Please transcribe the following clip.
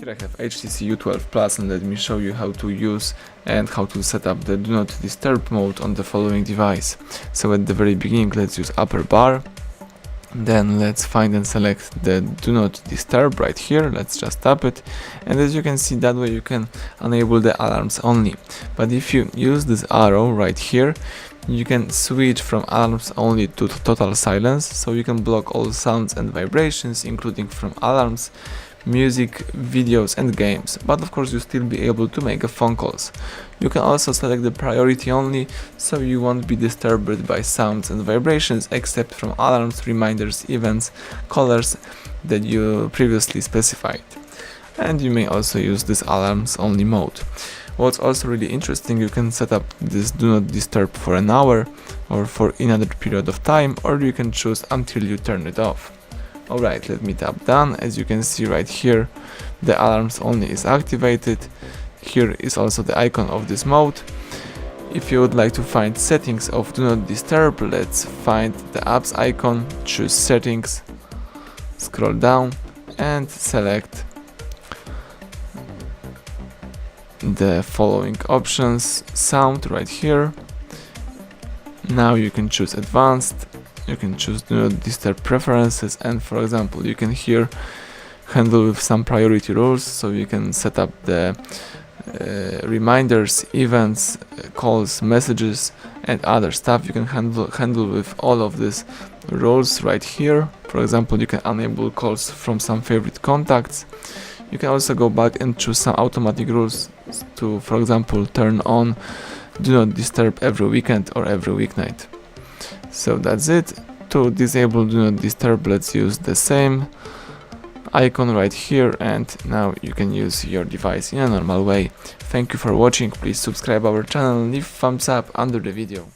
Here I have HTC U12 Plus, and let me show you how to use and how to set up the Do Not Disturb mode on the following device. So at the very beginning, let's use upper bar. Then let's find and select the Do Not Disturb right here. Let's just tap it, and as you can see, that way you can enable the alarms only. But if you use this arrow right here, you can switch from alarms only to total silence, so you can block all sounds and vibrations, including from alarms, music, videos and games, but of course you still be able to make phone calls. You can also select the priority only, so you won't be disturbed by sounds and vibrations except from alarms, reminders, events, colors that you previously specified. And you may also use this alarms only mode. What's also really interesting, you can set up this Do Not Disturb for an hour or for another period of time, or you can choose until you turn it off. Alright, let me tap done. As you can see right here, the alarms only is activated. Here is also the icon of this mode. If you would like to find settings of Do Not Disturb, let's find the apps icon, choose settings, scroll down and select the following options. Sound right here. Now you can choose advanced. You can choose Do Not Disturb preferences, and for example you can here handle with some priority rules, so you can set up the reminders, events, calls, messages and other stuff. You can handle with all of these rules right here. For example, you can enable calls from some favorite contacts. You can also go back and choose some automatic rules to, for example, turn on Do Not Disturb every weekend or every weeknight. So that's it. To disable Do Not Disturb, let's use the same icon right here, and now you can use your device in a normal way. Thank you for watching. Please subscribe our channel and leave thumbs up under the video.